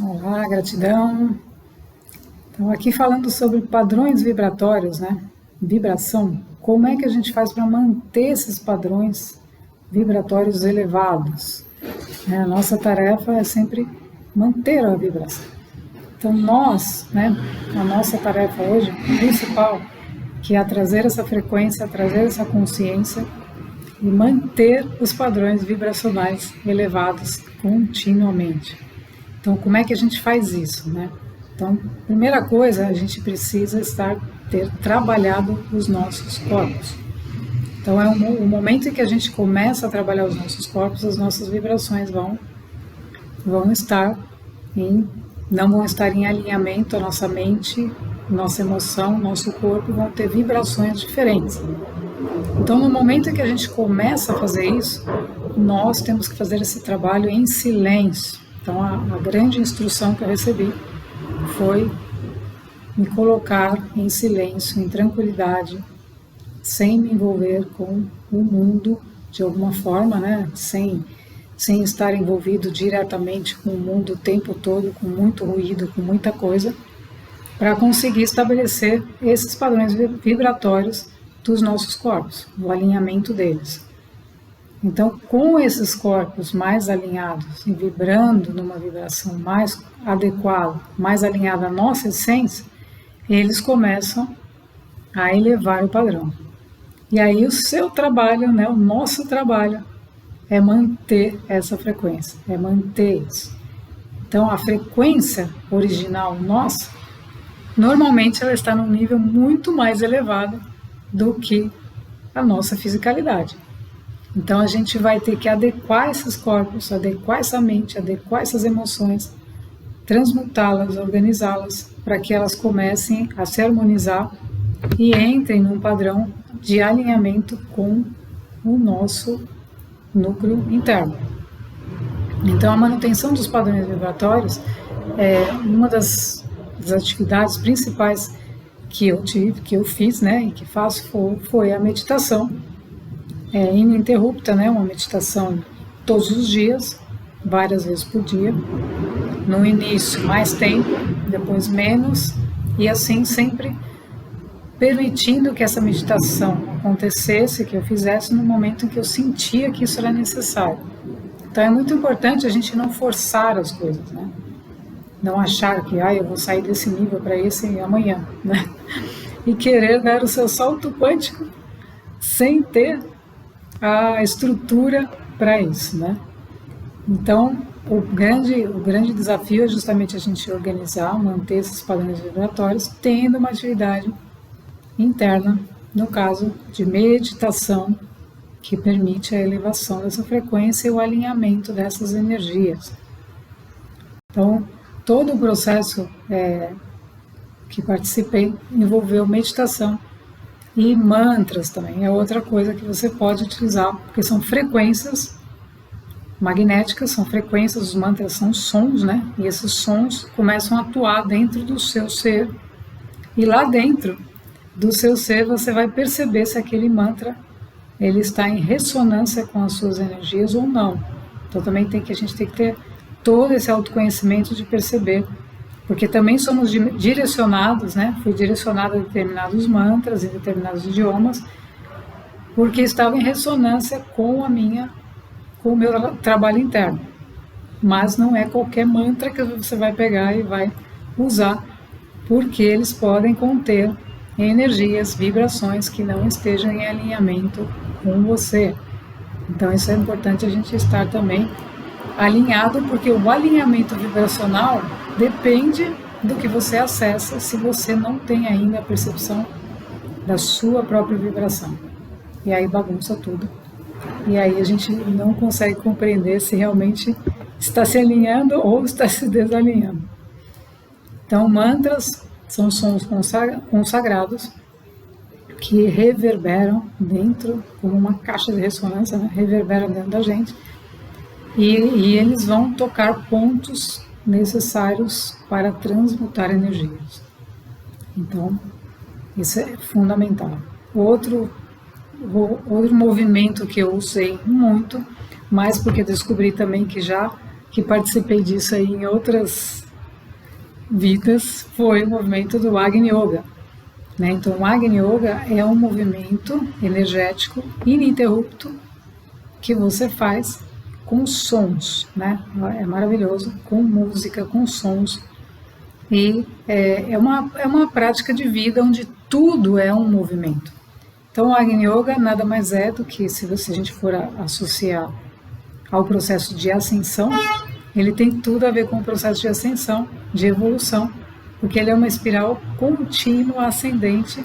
Olá, gratidão. Então, aqui falando sobre padrões vibratórios, né? Vibração. Como é que a gente faz para manter esses padrões vibratórios elevados? A nossa tarefa é sempre manter a vibração. Então, a nossa tarefa hoje, principal, que é trazer essa frequência, trazer essa consciência e manter os padrões vibracionais elevados continuamente. Então, como é que a gente faz isso, né? Então, primeira coisa, a gente precisa ter trabalhado os nossos corpos. Então, o momento em que a gente começa a trabalhar os nossos corpos, as nossas vibrações não vão estar em alinhamento, a nossa mente, nossa emoção, nosso corpo vão ter vibrações diferentes. Então, no momento em que a gente começa a fazer isso, nós temos que fazer esse trabalho em silêncio. Então, a grande instrução que eu recebi foi me colocar em silêncio, em tranquilidade, sem me envolver com o mundo de alguma forma, né? Sem estar envolvido diretamente com o mundo o tempo todo, com muito ruído, com muita coisa, para conseguir estabelecer esses padrões vibratórios dos nossos corpos, o alinhamento deles. Então, com esses corpos mais alinhados e vibrando numa vibração mais adequada, mais alinhada à nossa essência, eles começam a elevar o padrão. E aí o seu trabalho, né, o nosso trabalho, é manter essa frequência, é manter isso. Então, a frequência original nossa, normalmente ela está num nível muito mais elevado do que a nossa fisicalidade. Então a gente vai ter que adequar esses corpos, adequar essa mente, adequar essas emoções, transmutá-las, organizá-las, para que elas comecem a se harmonizar e entrem num padrão de alinhamento com o nosso núcleo interno. Então a manutenção dos padrões vibratórios é uma das atividades principais que eu fiz, né, e que faço foi a meditação. Ininterrupta, né? Uma meditação todos os dias, várias vezes por dia. No início, mais tempo, depois menos, e assim sempre permitindo que essa meditação acontecesse, que eu fizesse no momento em que eu sentia que isso era necessário. Então é muito importante a gente não forçar as coisas, né? Não achar que eu vou sair desse nível para esse amanhã, né? E querer dar o seu salto quântico sem ter a estrutura para isso, né? Então, o grande desafio é justamente a gente organizar, manter esses padrões vibratórios, tendo uma atividade interna, no caso de meditação, que permite a elevação dessa frequência e o alinhamento dessas energias. Então, todo o processo que participei envolveu meditação, e mantras também é outra coisa que você pode utilizar, porque são frequências magnéticas, são frequências, os mantras são sons, né? E esses sons começam a atuar dentro do seu ser. E lá dentro do seu ser você vai perceber se aquele mantra ele está em ressonância com as suas energias ou não. Então também a gente tem que ter todo esse autoconhecimento de perceber, porque também somos direcionados, né? Fui direcionado a determinados mantras em determinados idiomas, porque estava em ressonância com o meu trabalho interno. Mas não é qualquer mantra que você vai pegar e vai usar, porque eles podem conter energias, vibrações que não estejam em alinhamento com você. Então isso é importante a gente estar também alinhado, porque o alinhamento vibracional depende do que você acessa, se você não tem ainda a percepção da sua própria vibração. E aí bagunça tudo. E aí a gente não consegue compreender se realmente está se alinhando ou está se desalinhando. Então, mantras são sons consagrados que reverberam dentro, como uma caixa de ressonância, né? Reverberam dentro da gente. E eles vão tocar pontos necessários para transmutar energias. Então, isso é fundamental. Outro movimento que eu usei muito, mas porque descobri também que participei disso aí em outras vidas foi o movimento do Agni Yoga, né? Então, o Agni Yoga é um movimento energético ininterrupto que você faz com sons, né? É maravilhoso, com música, com sons. E é uma prática de vida onde tudo é um movimento. Então, o Agni Yoga nada mais é do que, se a gente for associar ao processo de ascensão, ele tem tudo a ver com o processo de ascensão, de evolução, porque ele é uma espiral contínua ascendente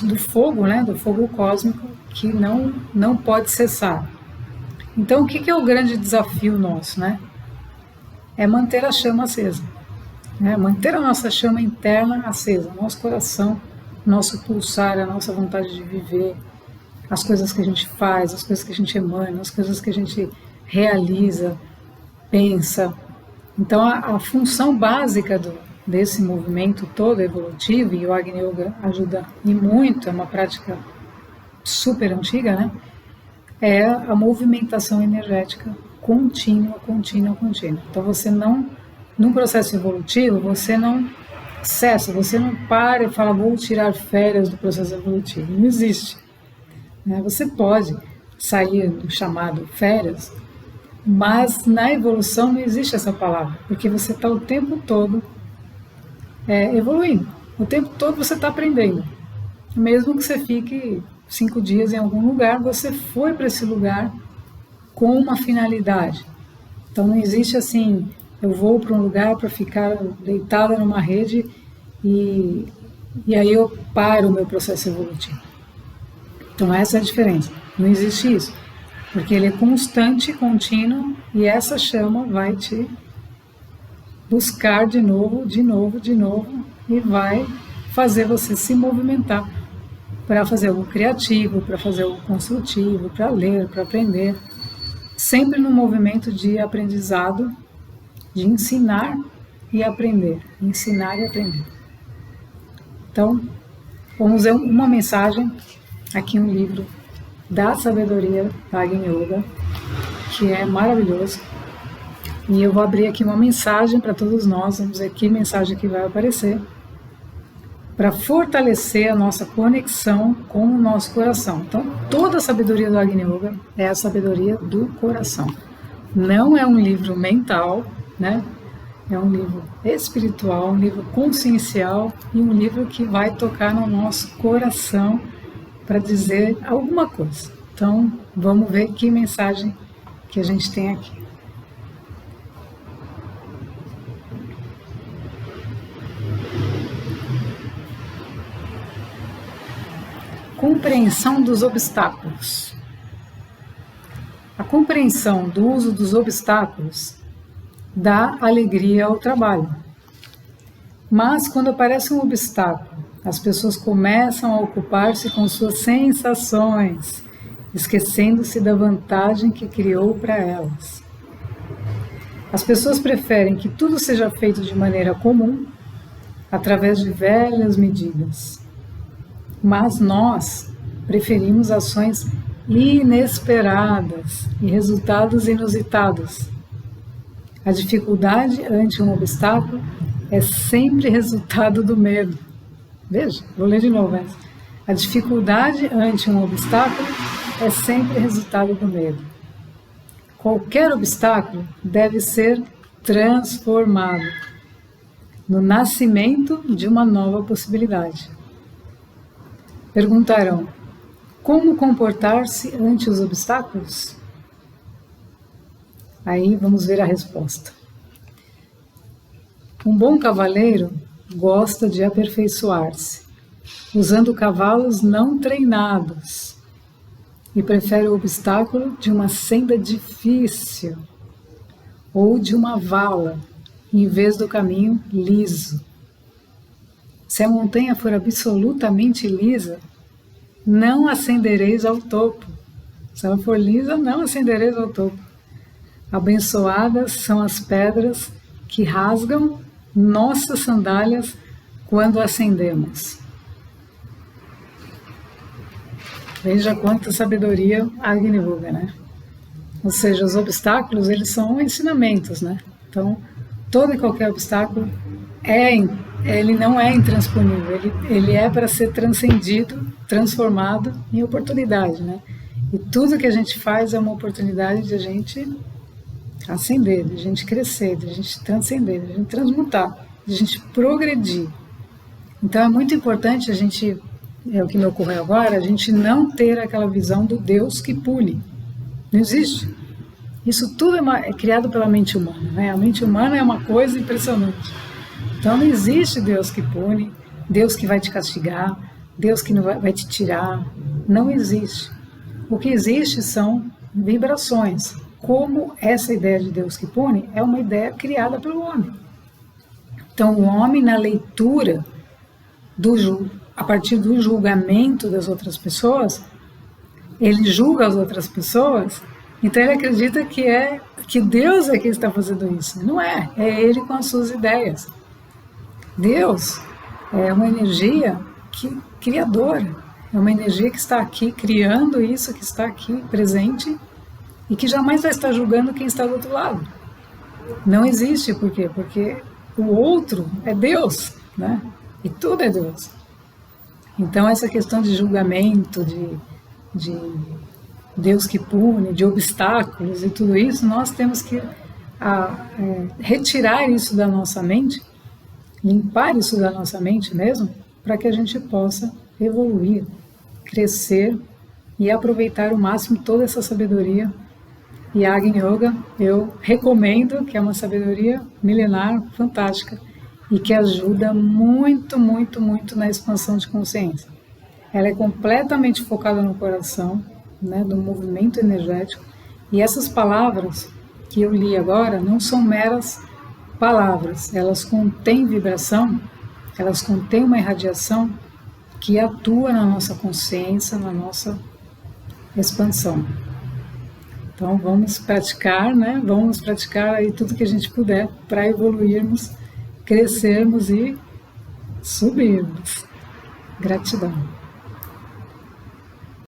do fogo, né, do fogo cósmico, que não pode cessar. Então, o que é o grande desafio nosso, né? É manter a chama acesa, né? Manter a nossa chama interna acesa, nosso coração, nosso pulsar, a nossa vontade de viver, as coisas que a gente faz, as coisas que a gente emana, as coisas que a gente realiza, pensa. Então, a função básica desse movimento todo evolutivo, e o Agni Yoga ajuda e muito, é uma prática super antiga, né? É a movimentação energética contínua. Então, você não, num processo evolutivo, você não cessa, você não para e fala, vou tirar férias do processo evolutivo. Não existe. Né? Você pode sair do chamado férias, mas na evolução não existe essa palavra, porque você está o tempo todo evoluindo. O tempo todo você está aprendendo. Mesmo que você fique 5 dias em algum lugar, você foi para esse lugar com uma finalidade. Então não existe assim, eu vou para um lugar para ficar deitada numa rede e aí eu paro o meu processo evolutivo. Então essa é a diferença. Não existe isso. Porque ele é constante, contínuo, e essa chama vai te buscar de novo, e vai fazer você se movimentar para fazer algo criativo, para fazer algo construtivo, para ler, para aprender. Sempre no movimento de aprendizado, de ensinar e aprender. Ensinar e aprender. Então, vamos ver uma mensagem, aqui um livro da sabedoria da Agni Yoga, que é maravilhoso. E eu vou abrir aqui uma mensagem para todos nós, vamos ver que mensagem que vai aparecer, para fortalecer a nossa conexão com o nosso coração. Então, toda a sabedoria do Agni Yoga é a sabedoria do coração. Não é um livro mental, né? É um livro espiritual, um livro consciencial e um livro que vai tocar no nosso coração para dizer alguma coisa. Então, vamos ver que mensagem que a gente tem aqui. Compreensão dos obstáculos. A compreensão do uso dos obstáculos dá alegria ao trabalho. Mas quando aparece um obstáculo, as pessoas começam a ocupar-se com suas sensações, esquecendo-se da vantagem que criou para elas. As pessoas preferem que tudo seja feito de maneira comum, através de velhas medidas. Mas nós preferimos ações inesperadas e resultados inusitados. A dificuldade ante um obstáculo é sempre resultado do medo. Veja, vou ler de novo essa. A dificuldade ante um obstáculo é sempre resultado do medo. Qualquer obstáculo deve ser transformado no nascimento de uma nova possibilidade. Perguntarão, como comportar-se ante os obstáculos? Aí vamos ver a resposta. Um bom cavaleiro gosta de aperfeiçoar-se, usando cavalos não treinados, e prefere o obstáculo de uma senda difícil ou de uma vala, em vez do caminho liso. Se a montanha for absolutamente lisa, não ascendereis ao topo. Se ela for lisa, não ascendereis ao topo. Abençoadas são as pedras que rasgam nossas sandálias quando ascendemos. Veja quanta sabedoria Agni Yoga, né? Ou seja, os obstáculos, eles são ensinamentos, né? Então, todo e qualquer obstáculo ele não é intransponível, ele é para ser transcendido, transformado em oportunidade, né? E tudo que a gente faz é uma oportunidade de a gente ascender, de a gente crescer, de a gente transcender, de a gente transmutar, de a gente progredir. Então é muito importante a gente, é o que me ocorreu agora, a gente não ter aquela visão do Deus que pune. Não existe. Isso tudo é criado pela mente humana, né? A mente humana é uma coisa impressionante. Então não existe Deus que pune, Deus que vai te castigar, Deus que não vai te tirar. Não existe. O que existe são vibrações. Como essa ideia de Deus que pune é uma ideia criada pelo homem. Então o homem, na leitura a partir do julgamento das outras pessoas, ele julga as outras pessoas, então ele acredita que Deus é quem está fazendo isso. Não é ele com as suas ideias. Deus é uma energia criadora, é uma energia que está aqui criando isso, que está aqui presente e que jamais vai estar julgando quem está do outro lado. Não existe, por quê? Porque o outro é Deus, né? E tudo é Deus. Então essa questão de julgamento, de Deus que pune, de obstáculos e tudo isso, nós temos que retirar isso da nossa mente, limpar isso da nossa mente mesmo, para que a gente possa evoluir, crescer e aproveitar ao máximo toda essa sabedoria. E a Agni Yoga eu recomendo, que é uma sabedoria milenar, fantástica, e que ajuda muito, muito, muito na expansão de consciência. Ela é completamente focada no coração, né, do movimento energético, e essas palavras que eu li agora não são meras palavras, elas contêm vibração, elas contêm uma irradiação que atua na nossa consciência, na nossa expansão. Então vamos praticar, né? Vamos praticar aí tudo que a gente puder para evoluirmos, crescermos e subirmos. Gratidão.